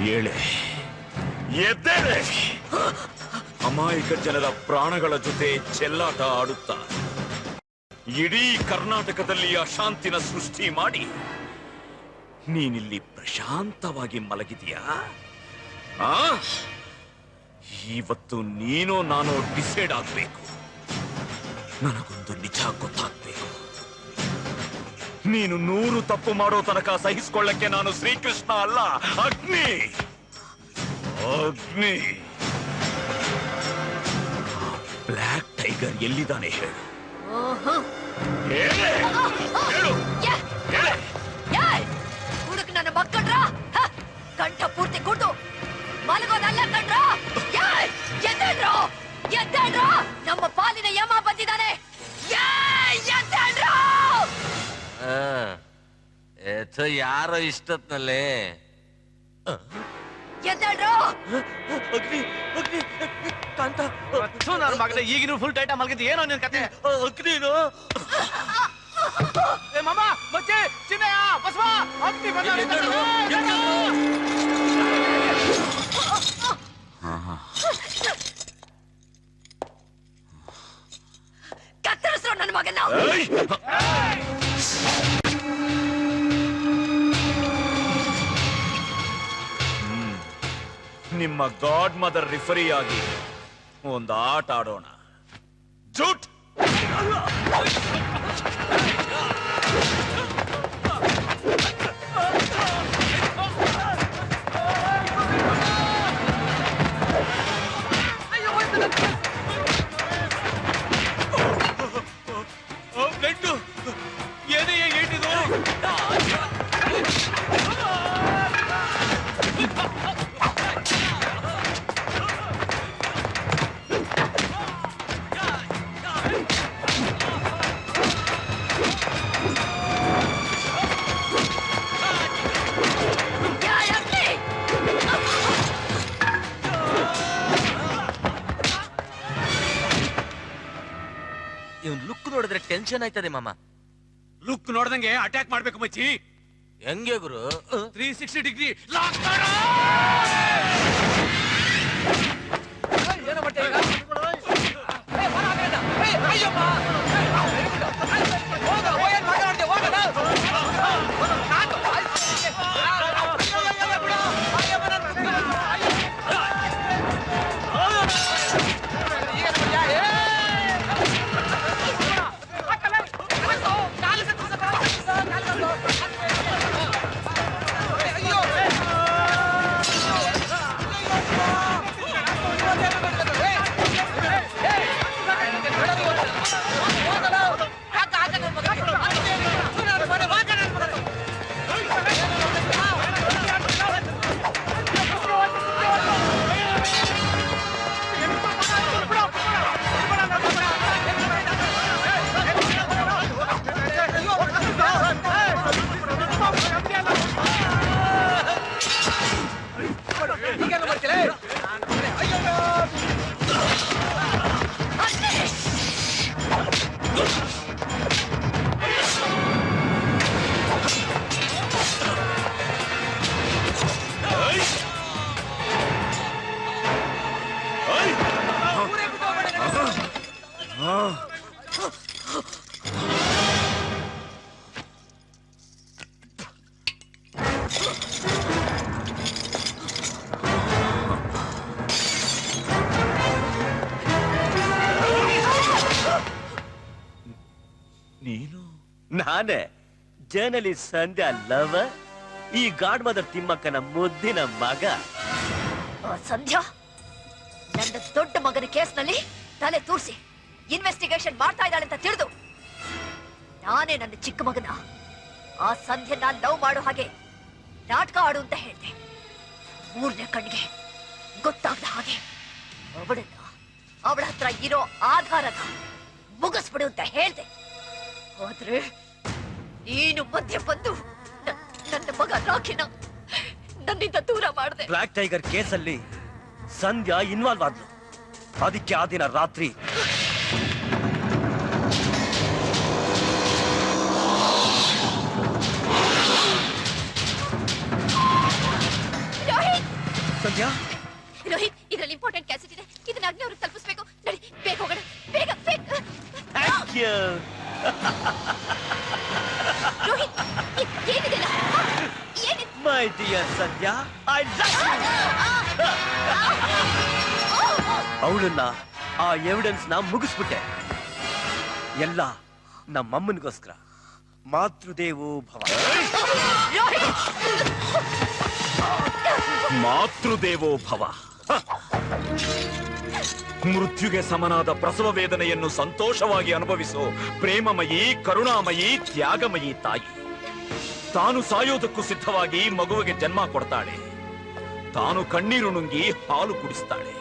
ಹೇಳೆ, ಎದ್ದೇಳೆ. ಅಮಾಯಕ ಜನರ ಪ್ರಾಣಗಳ ಜೊತೆ ಚೆಲ್ಲಾಟ ಆಡುತ್ತಾ ಇಡೀ ಕರ್ನಾಟಕದಲ್ಲಿ ಅಶಾಂತಿನ ಸೃಷ್ಟಿ ಮಾಡಿ ನೀನಿಲ್ಲಿ ಪ್ರಶಾಂತವಾಗಿ ಮಲಗಿದೀಯಾ? ಇವತ್ತು ನೀನೋ ನಾನೋ ಡಿಸೈಡ್ ಆಗ್ಬೇಕು. ನನಗೊಂದು ನಿಜ ಗೊತ್ತಾಗ್ಬೇಕು. ನೀನು 100 ತಪ್ಪು ಮಾಡೋ ತನಕ ಸಹಿಸಿಕೊಳ್ಳಕ್ಕೆ ನಾನು ಶ್ರೀಕೃಷ್ಣ ಅಲ್ಲ, ಅಗ್ನಿ. ಅಗ್ನಿ. ಬ್ಲ್ಯಾಕ್ ಟೈಗರ್ ಎಲ್ಲಿದ್ದಾನೆ ಹೇಳು. ಹುಡುಗ ನನ್ನ ಮಕ್ಕಳ್ರ ಕಂಠ ಪೂರ್ತಿ ಕುಡ್ದು ಮಲಗೋದಲ್ಲ ಕಣ್ರ. ಎದ್ದೇಳ್ರು, ಎದ್ದೇಳ್ರು, ನಮ್ಮ ಪಾಲಿನ ಯಮ ಬಂದಿದ್ದಾನೆ. ಯಾರೋ ಇಷ್ಟತ್ನಲ್ಲಿ ಎದ್ದೇಳ್ರು. ಅಗ್ನಿ ಅಗ್ನಿ ಕಾಂತ ನನ್ನ ಮಗನ ಈಗಿನ ಫುಲ್ ಟೈಟ ಮಲ್ಗಿದ್ದು ಏನೋ ನಿನ್ ಕತೆ. ಅಗ್ನಿನು ಮಾಮ ಮಚ್ಚೆ ಚಿನ್ನಯ್ಯ ಬಸವ ಅಗ್ನಿ ಕತ್ತರಿಸ್ರು ನನ್ನ ಮಗನ. ನಿಮ್ಮ ಗಾಡ್ ಮದರ್ ರಿಫರಿ ಆಗಿ ಒಂದು ಆಟ ಆಡೋಣ. ಜೂಟ್. ಏನೇ ಏಟಿದು? ಇವನ್ ಲುಕ್ ನೋಡಿದ್ರೆ ಟೆನ್ಷನ್ ಆಯ್ತದೆ ಮಾಮ. ಲುಕ್ ನೋಡ್ದಂಗೆ ಅಟ್ಯಾಕ್ ಮಾಡ್ಬೇಕು ಮಚ್ಚಿ. ಹೆಂಗೆ ಗುರು? 360 ಡಿಗ್ರಿ ಲಾಕ್ ಮಾಡು. ಏನೋ ಬಟ್ಟೆ ಈಗ? ಅಯ್ಯಮ್ಮ ನಾನೇ ಜರ್ನಲಿಸ್ಟ್ ಸಂಧ್ಯಾ ಲವರ್, ಈ ಗಾಡ್ ಮದರ್ ತಿಮ್ಮಕ್ಕನ ಮುದ್ದಿನ ಮಗ. ಸಂಧ್ಯಾ ನನ್ನ ದೊಡ್ಡ ಮಗನ ಕೇಸ್ನಲ್ಲಿ ತಲೆ ತೂರಿಸಿ ಇನ್ವೆಸ್ಟಿಗೇಷನ್ ಮಾಡ್ತಾ ಇದ್ದಾಳೆ ಅಂತ ತಿಳಿದು ನಾನೇ ನನ್ನ ಚಿಕ್ಕ ಮಗನ ಆ ಸಂಧ್ಯನ ಲವ್ ಮಾಡೋ ಹಾಗೆ ನಾಟಕ ಆಡು ಅಂತ ಹೇಳ್ದೆ. 3ನೇ ಕಣ್ಣಿಗೆ ಗೊತ್ತಾಗದ ಹಾಗೆ ಅವಳ ಹತ್ರ ಇರೋ ಆಧಾರನ ಮುಗಿಸ್ಬಿಡು ಅಂತ ಹೇಳ್ದೆ. ಆದ್ರೆ ನೀನು ಮಧ್ಯೆ ಬಂದು ನನ್ನ ಮಗ ರಾಖಿನ ನನ್ನಿಂದ ದೂರ ಮಾಡಿದೆ. ಬ್ಲ್ಯಾಕ್ ಟೈಗರ್ ಕೇಸಲ್ಲಿ ಸಂಧ್ಯಾ ಇನ್ವಾಲ್ವ್ ಆದ್ಲು. ಅದಕ್ಕೆ ಆ ದಿನ ರಾತ್ರಿ ರೋಹಿತ್ ಸಂಧ್ಯಾ ರೋಹಿತ್, ಇದರಲ್ಲಿ ಇಂಪಾರ್ಟೆಂಟ್ ಕ್ಯಾಸೆಟ್ ಇದೆ. ಇದನ್ನ ಅಗ್ನಿ ಅವ್ರಿಗೆ ತಲುಪಿಸ್ಬೇಕು. ನಡಿ, ಬೇಗ ಹೋಗೋಣ. ಬೇಗ ಬೇಗ. ಥ್ಯಾಂಕ್ ಯು ರೋಹಿತ್, ಏನಿದೆ? ಏನಿದೆ? My dear Sandhya, I love you. ಅವಳನ್ನ ಆ ಎವಿಡೆನ್ಸ್ ನ ಮುಗಿಸ್ಬಿಟ್ಟೆ. ಎಲ್ಲ ನಮ್ಮಮ್ಮನಿಗೋಸ್ಕರ. ಮಾತೃದೇವೋ ಭವ. ಮಾತೃದೇವೋ ಭವ. ಮೃತ್ಯುಗೆ ಸಮನಾದ ಪ್ರಸವ ವೇದನೆಯನ್ನು ಸಂತೋಷವಾಗಿ ಅನುಭವಿಸೋ ಪ್ರೇಮಮಯಿ, ಕರುಣಾಮಯಿ, ತ್ಯಾಗಮಯಿ ತಾಯಿ ತಾನು ಸಾಯೋದಕ್ಕೂ ಸಿದ್ಧವಾಗಿ ಮಗುವಿಗೆ ಜನ್ಮ ಕೊಡ್ತಾಳೆ. ತಾನು ಕಣ್ಣೀರು ನುಂಗಿ ಹಾಲು ಕುಡಿಸ್ತಾಳೆ.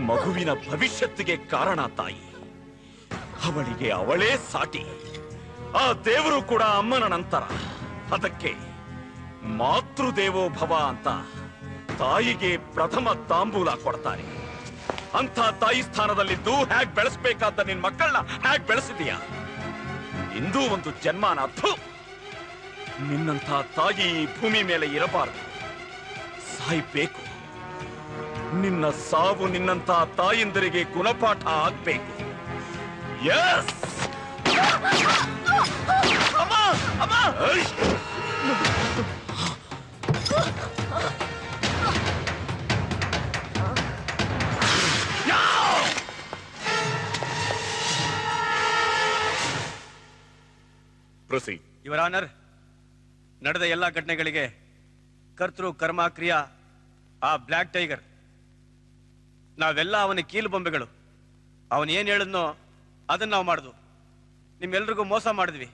ಮಗುವಿನ ಭವಿಷ್ಯತ್ತಿಗೆ ಕಾರಣ ತಾಯಿ. ಅವಳಿಗೆ ಅವಳೇ ಸಾಟಿ. ಆ ದೇವರು ಕೂಡ ಅಮ್ಮನ ನಂತರ. ಅದಕ್ಕೆ ಮಾತೃದೇವೋ ಭವ ಅಂತ ತಾಯಿಗೆ ಪ್ರಥಮ ತಾಂಬೂಲ ಕೊಡ್ತಾರೆ. ಅಂತ ತಾಯಿ ಸ್ಥಾನದಲ್ಲಿದ್ದು ಹ್ಯಾಗ್ ಬೆಳೆಸ್ಬೇಕಾದ ನಿನ್ ಮಕ್ಕಳನ್ನ ಹ್ಯಾಗ್ ಬೆಳೆಸಿದೀಯ? ಇಂದೂ ಒಂದು ಜನ್ಮನ ನಿನ್ನಂಥ ತಾಯಿ ಭೂಮಿ ಮೇಲೆ ಇರಬಾರದು, ಸಾಯ್ಬೇಕು. ನಿನ್ನ ಸಾವು ನಿನ್ನಂಥ ತಾಯಿಂದರಿಗೆ ಗುಣಪಾಠ ಆಗ್ಬೇಕು. S proceed. ಯುವರ್ ಆನರ್, ನಡೆದ ಎಲ್ಲಾ ಘಟನೆಗಳಿಗೆ ಕರ್ತೃ ಕರ್ಮ ಕ್ರಿಯಾ ಆ ಬ್ಲ್ಯಾಕ್ ಟೈಗರ್. ನಾವೆಲ್ಲ ಅವನ ಕೀಲು ಬೊಂಬೆಗಳು. ಅವನ್ ಏನ್ ಹೇಳಿದ್ನೋ ಅದನ್ನ ನಾವು ಮಾಡುದು. ನಿಮ್ಮೆಲ್ರಿಗೂ ಮೋಸ ಮಾಡಿದ್ವಿ.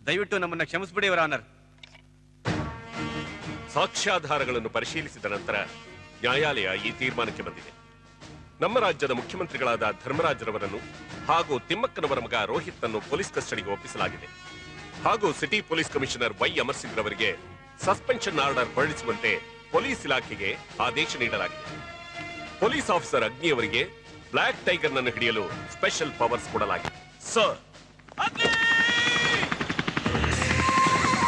ದಯವಿಟ್ಟು ನಮ್ಮನ್ನ ಕ್ಷಮಿಸ್ಬಿಡಿ ಯುವರ್ ಆನರ್. ಸಾಕ್ಷ್ಯಾಧಾರಗಳನ್ನು ಪರಿಶೀಲಿಸಿದ ನಂತರ ನ್ಯಾಯಾಲಯ ಈ ತೀರ್ಮಾನಕ್ಕೆ ಬಂದಿದೆ. ನಮ್ಮ ರಾಜ್ಯದ ಮುಖ್ಯಮಂತ್ರಿಗಳಾದ ಧರ್ಮರಾಜ್ರವರನ್ನು ಹಾಗೂ ತಿಮ್ಮಕ್ಕನವರ ಮಗ ರೋಹಿತ್ ಅನ್ನು ಪೊಲೀಸ್ ಕಸ್ಟಡಿಗೆ ಒಪ್ಪಿಸಲಾಗಿದೆ. ಹಾಗೂ city police commissioner Y Amar Singh ರವರಿಗೆ ಸಸ್ಪೆನ್ಷನ್ ಆರ್ಡರ್ ಹೊರಡಿಸುವಂತೆ ಪೊಲೀಸ್ ಇಲಾಖೆಗೆ ಆದೇಶ ನೀಡಲಾಗಿದೆ. ಪೊಲೀಸ್ ಆಫೀಸರ್ ಅಗ್ನಿಯವರಿಗೆ ಬ್ಲ್ಯಾಕ್ ಟೈಗರ್ ನನ್ನು ಹಿಡಿಯಲು ಸ್ಪೆಷಲ್ ಪವರ್ಸ್ ಕೊಡಲಾಗಿದೆ. Sir,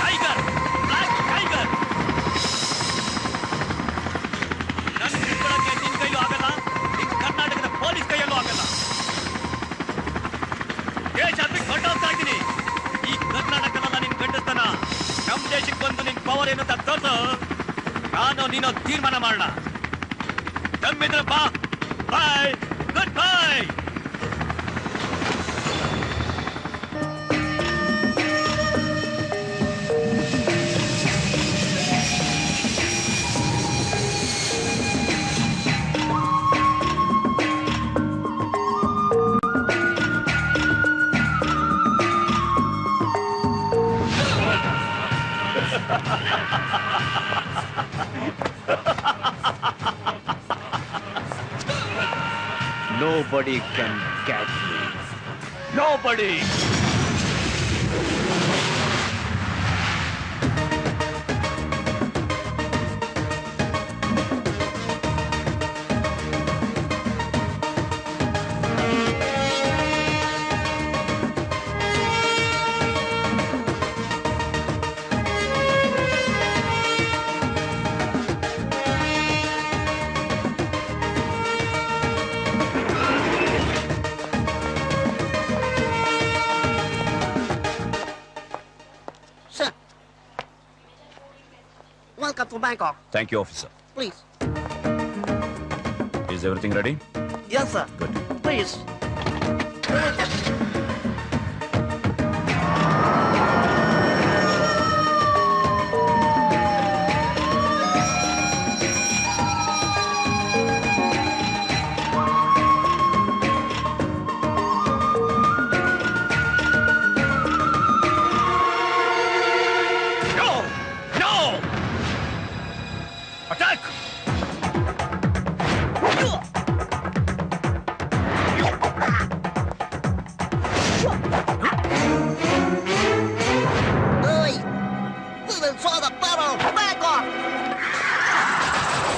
tiger, black tiger. ನನ್ನ ಹಿಡ್ಕೊಳ್ಳೋಕೆ ನಿನ್ ಕೈಲೂ ಆಗಲ್ಲ, ನಿನ್ ಕರ್ನಾಟಕದ ಪೊಲೀಸ್ ಕೈಯಲ್ಲೂ ಆಗಲ್ಲ. ದೇಶ ಬಿಟ್ಟು ಹೊರಟೋಗ್ತಾ ಇದ್ದೀನಿ. ಈ ಕರ್ನಾಟಕನ ನಿನ್ ಗಂಡಸ್ತನ ನಮ್ ದೇಶಕ್ಕೆ ಬಂದು ನಿನ್ ಪವರ್ ಏನು ಅಂತ ತೋರ್ಸು. ನಾನು ನೀನು ತೀರ್ಮಾನ ಮಾಡೋಣ. ದಮ್ಮಿದ್ರೆ ಬಾ. Bye, good bye. Nobody can catch me. Nobody. Welcome to Bangkok. Thank you officer. Please. Is everything ready? Yes, sir. Good. Please. No! No! Attack!